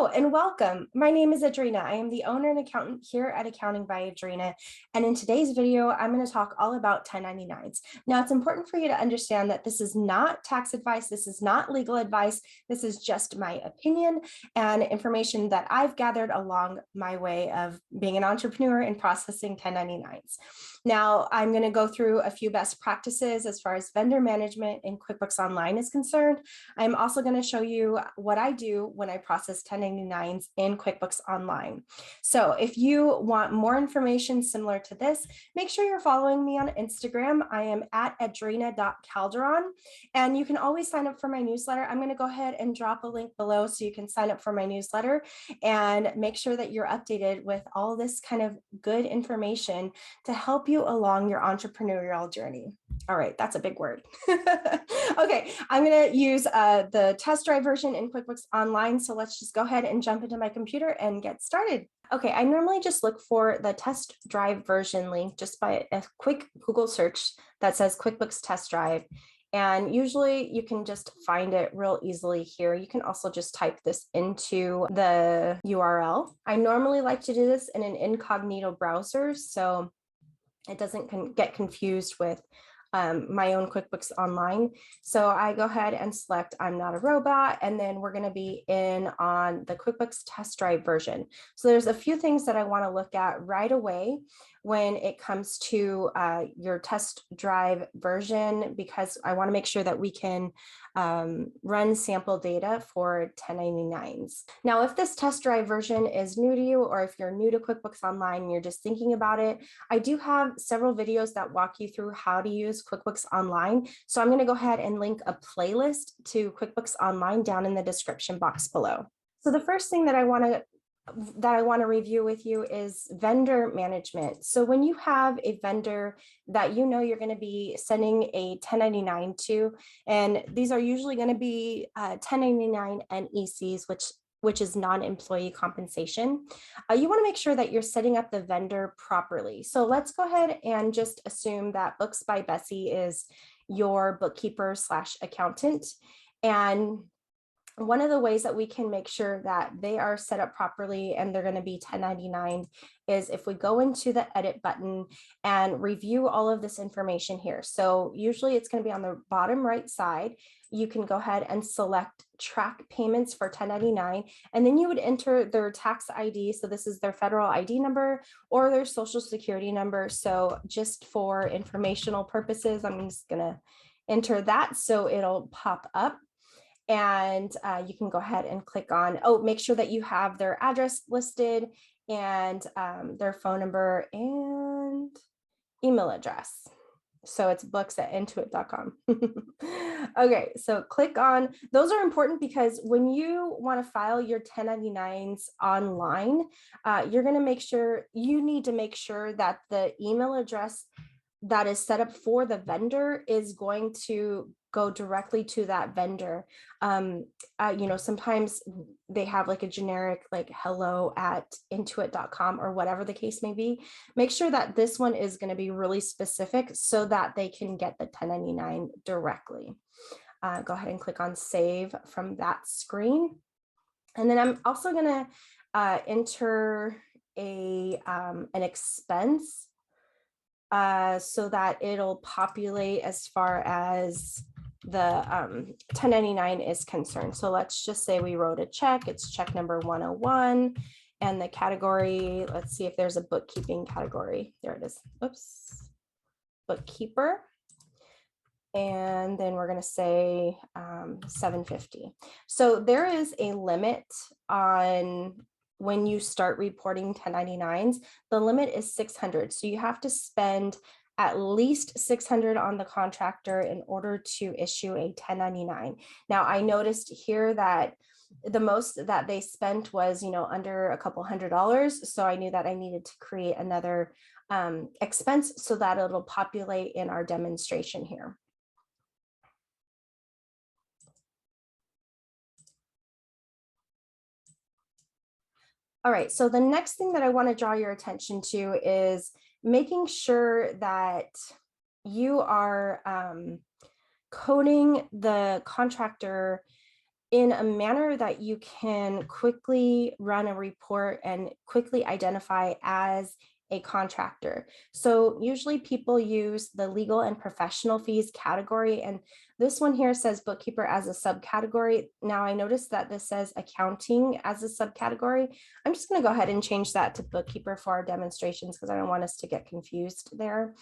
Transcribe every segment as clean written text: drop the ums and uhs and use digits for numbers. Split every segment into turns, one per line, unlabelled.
Hello and welcome. My name is Adrina. I am the owner and accountant here at Accounting by Adrina. And in today's video, I'm going to talk all about 1099s. Now, it's important for you to understand that this is not tax advice. This is not legal advice. This is just my opinion and information that I've gathered along my way of being an entrepreneur and processing 1099s. Now, I'm going to go through a few best practices as far as vendor management in QuickBooks Online is concerned. I'm also going to show you what I do when I process 1099s in QuickBooks Online. So if you want more information similar to this, make sure you're following me on Instagram. I am at adrina.calderon, and you can always sign up for my newsletter. I'm going to go ahead and drop a link below so you can sign up for my newsletter and make sure that you're updated with all this kind of good information to help you along your entrepreneurial journey. All right, that's a big word. Okay, I'm going to use the test drive version in QuickBooks Online. So let's just go ahead and jump into my computer and get started. Okay, I normally just look for the test drive version link just by a quick Google search that says QuickBooks test drive. And usually you can just find it real easily here. You can also just type this into the URL. I normally like to do this in an incognito browser, so it doesn't get confused with my own QuickBooks Online. So I go ahead and select I'm not a robot, and then we're going to be in on the QuickBooks test drive version. So there's a few things that I want to look at right away when it comes to your test drive version, because I want to make sure that we can run sample data for 1099s. Now, if this test drive version is new to you, or if you're new to QuickBooks Online and you're just thinking about it, I do have several videos that walk you through how to use QuickBooks Online. So I'm going to go ahead and link a playlist to QuickBooks Online down in the description box below. So the first thing that I want to review with you is vendor management. So when you have a vendor that you know you're going to be sending a 1099 to, and these are usually going to be 1099 NECs, which is non-employee compensation, you want to make sure that you're setting up the vendor properly. So let's go ahead and just assume that Books by Bessie is your bookkeeper / accountant. And one of the ways that we can make sure that they are set up properly and they're going to be 1099 is if we go into the edit button and review all of this information here. So usually it's going to be on the bottom right side. You can go ahead and select track payments for 1099, and then you would enter their tax ID. So this is their federal ID number or their social security number. So just for informational purposes, I'm just going to enter that so it'll pop up. And you can go ahead and click on, make sure that you have their address listed and their phone number and email address. So it's books@intuit.com. Okay, so click on, those are important because when you want to file your 1099s online, you need to make sure that the email address that is set up for the vendor is going to go directly to that vendor. Sometimes they have like a generic like hello@intuit.com or whatever the case may be. Make sure that this one is going to be really specific so that they can get the 1099 directly. Go ahead and click on save from that screen. And then I'm also going to enter an expense so that it'll populate as far as the 1099 is concerned. So let's just say we wrote a check. It's check number 101, and the category, let's see if there's a bookkeeping category. There it is. Oops, bookkeeper. And then we're going to say $750. So there is a limit on when you start reporting 1099s. The limit is $600. So you have to spend at least $600 on the contractor in order to issue a 1099. Now, I noticed here that the most that they spent was, under a couple $100. So I knew that I needed to create another expense so that it'll populate in our demonstration here. All right, so the next thing that I want to draw your attention to is making sure that you are coding the contractor in a manner that you can quickly run a report and quickly identify as a contractor. So usually people use the legal and professional fees category, and this one here says bookkeeper as a subcategory. Now I noticed that this says accounting as a subcategory. I'm just going to go ahead and change that to bookkeeper for our demonstrations because I don't want us to get confused there.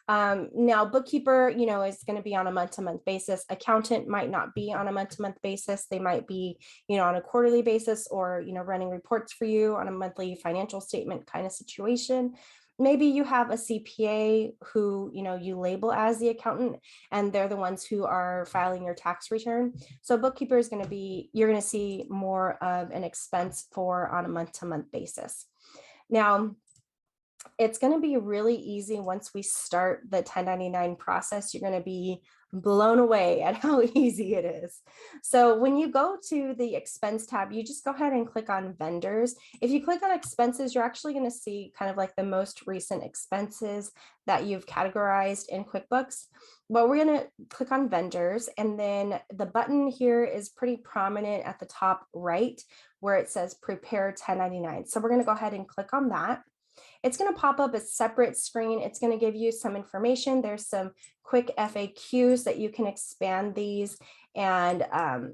Now bookkeeper, is going to be on a month-to-month basis. Accountant might not be on a month-to-month basis. They might be, on a quarterly basis, or, running reports for you on a monthly financial statement kind of situation. Maybe you have a CPA who, you label as the accountant, and they're the ones who are filing your tax return. So bookkeeper is going to be, you're going to see more of an expense for on a month-to-month basis. Now, it's going to be really easy once we start the 1099 process. You're going to be blown away at how easy it is. So when you go to the expense tab, you just go ahead and click on vendors. If you click on expenses, you're actually going to see kind of like the most recent expenses that you've categorized in QuickBooks. But we're going to click on vendors, and then the button here is pretty prominent at the top right where it says prepare 1099. So we're going to go ahead and click on that. It's going to pop up a separate screen. It's going to give you some information. There's some quick FAQs that you can expand these and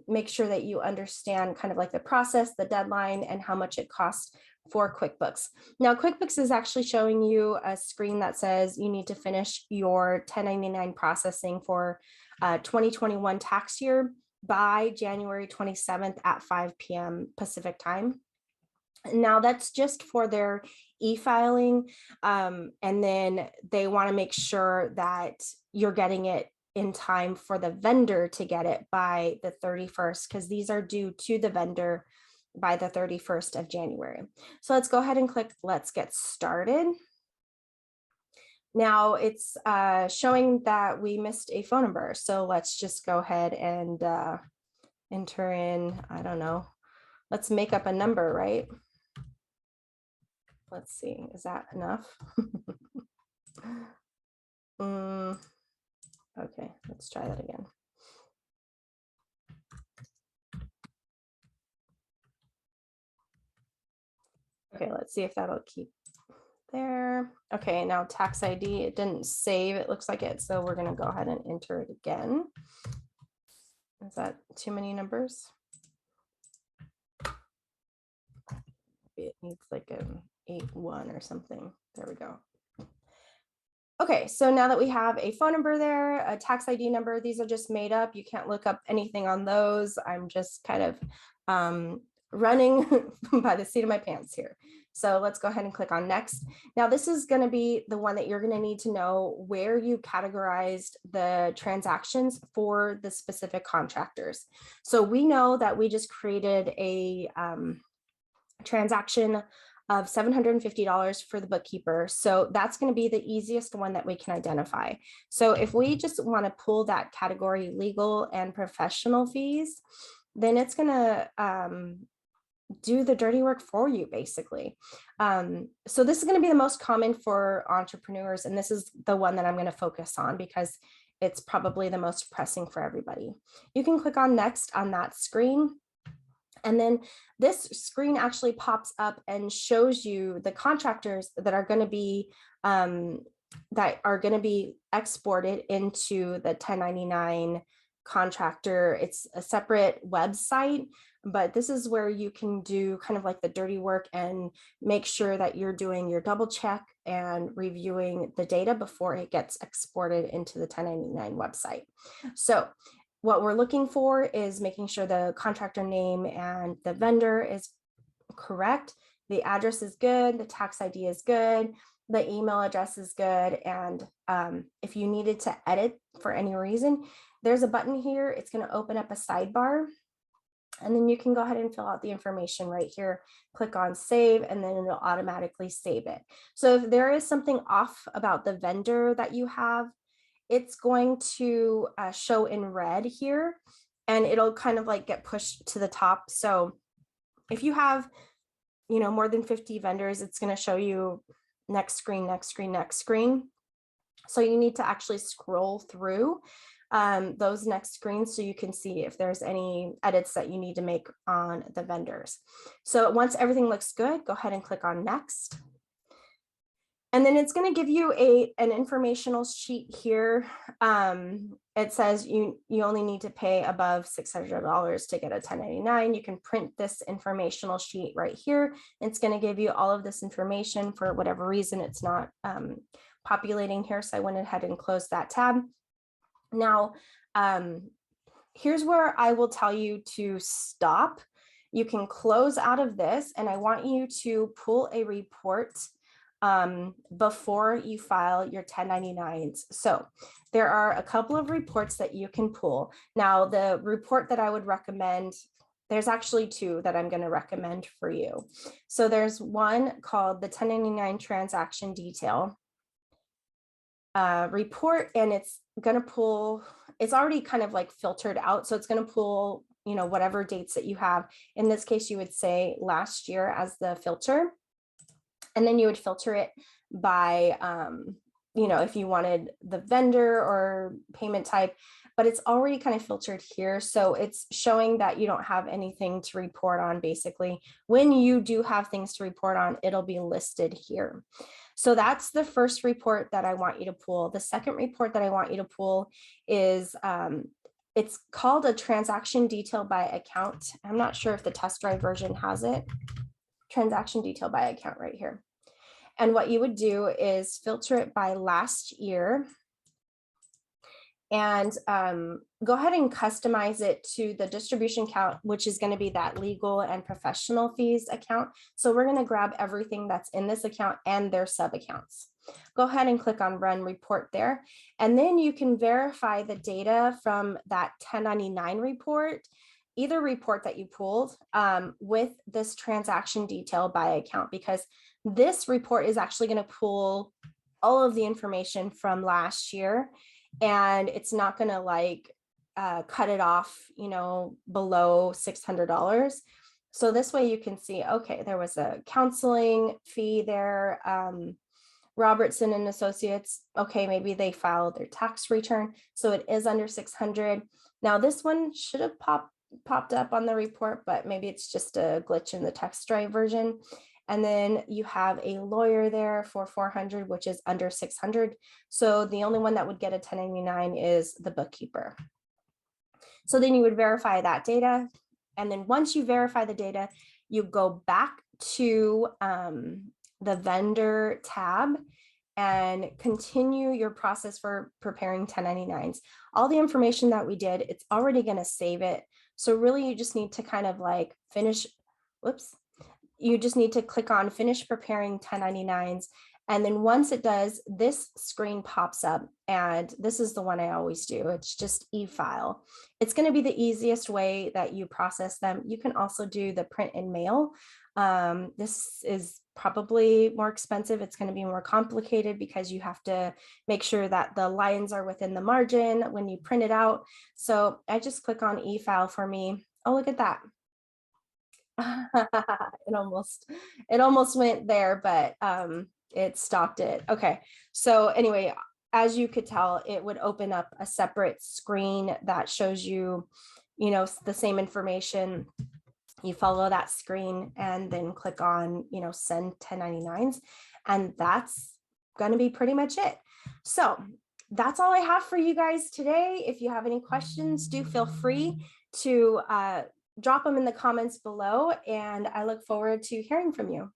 make sure that you understand kind of like the process, the deadline, and how much it costs for QuickBooks. Now, QuickBooks is actually showing you a screen that says you need to finish your 1099 processing for 2021 tax year by January 27th at 5 p.m. Pacific time. Now that's just for their e-filing, and then they want to make sure that you're getting it in time for the vendor to get it by the 31st, because these are due to the vendor by the 31st of January. So let's go ahead and click let's get started. Now it's showing that we missed a phone number. So let's just go ahead and enter in, I don't know, let's make up a number, right? Let's see, is that enough? Okay, let's try that again. Okay, let's see if that'll keep there. Okay, now tax ID, it didn't save, it looks like it, so we're gonna go ahead and enter it again. Is that too many numbers? Maybe it needs like an 8-1 or something. There we go. Okay, so now that we have a phone number there, a tax ID number, these are just made up. You can't look up anything on those. I'm just kind of running by the seat of my pants here. So let's go ahead and click on next. Now this is going to be the one that you're going to need to know where you categorized the transactions for the specific contractors. So we know that we just created a transaction of $750 for the bookkeeper. So that's going to be the easiest one that we can identify. So if we just want to pull that category legal and professional fees, then it's going to do the dirty work for you, basically. So this is going to be the most common for entrepreneurs, and this is the one that I'm going to focus on because it's probably the most pressing for everybody. You can click on next on that screen. And then this screen actually pops up and shows you the contractors that are going to be exported into the 1099 contractor. It's a separate website, but this is where you can do kind of like the dirty work and make sure that you're doing your double check and reviewing the data before it gets exported into the 1099 website. So what we're looking for is making sure the contractor name and the vendor is correct. The address is good. The tax ID is good. The email address is good. And if you needed to edit for any reason, there's a button here. It's going to open up a sidebar. And then you can go ahead and fill out the information right here. Click on save, and then it'll automatically save it. So if there is something off about the vendor that you have, it's going to show in red here, and it'll kind of like get pushed to the top. So if you have, more than 50 vendors, it's going to show you next screen, next screen, next screen. So you need to actually scroll through those next screens so you can see if there's any edits that you need to make on the vendors. So once everything looks good, go ahead and click on next. And then it's going to give you an informational sheet here. It says you only need to pay above $600 to get a 1099. You can print this informational sheet right here. It's going to give you all of this information. For whatever reason, it's not populating here. So I went ahead and closed that tab. Now, here's where I will tell you to stop. You can close out of this, and I want you to pull a report before you file your 1099s. So there are a couple of reports that you can pull. Now, the report that I would recommend, there's actually two that I'm going to recommend for you. So there's one called the 1099 transaction detail report, and it's going to pull, it's already kind of like filtered out. So it's going to pull, you know, whatever dates that you have. In this case, you would say last year as the filter. And then you would filter it by, you know, if you wanted the vendor or payment type, but it's already kind of filtered here. So it's showing that you don't have anything to report on. Basically, when you do have things to report on, it'll be listed here. So that's the first report that I want you to pull. The second report that I want you to pull is, it's called a transaction detail by account. I'm not sure if the test drive version has it. Transaction detail by account right here. And what you would do is filter it by last year and go ahead and customize it to the distribution account, which is going to be that legal and professional fees account. So we're going to grab everything that's in this account and their sub accounts. Go ahead and click on run report there. And then you can verify the data from that 1099 report, either report that you pulled with this transaction detail by account, because this report is actually going to pull all of the information from last year, and it's not going to like cut it off, you know, below $600. So this way you can see, okay, there was a counseling fee there. Robertson and Associates, okay, maybe they filed their tax return, so it is under 600. Now this one should have popped up on the report, but maybe it's just a glitch in the text drive version. And then you have a lawyer there for 400, which is under 600. So the only one that would get a 1099 is the bookkeeper. So then you would verify that data. And then once you verify the data, you go back to the vendor tab and continue your process for preparing 1099s. All the information that we did, it's already going to save it. So really you just need to kind of like finish, whoops. You just need to click on finish preparing 1099s. And then once it does, this screen pops up, and this is the one I always do. It's just e-file. It's going to be the easiest way that you process them. You can also do the print and mail. This is probably more expensive. It's going to be more complicated because you have to make sure that the lines are within the margin when you print it out. So I just click on e-file for me. Oh, look at that. it almost went there, but it stopped it. Okay, so anyway, as you could tell, it would open up a separate screen that shows you, you know, the same information. You follow that screen and then click on, you know, send 1099s, and that's going to be pretty much it. So that's all I have for you guys today. If you have any questions, do feel free to drop them in the comments below, and I look forward to hearing from you.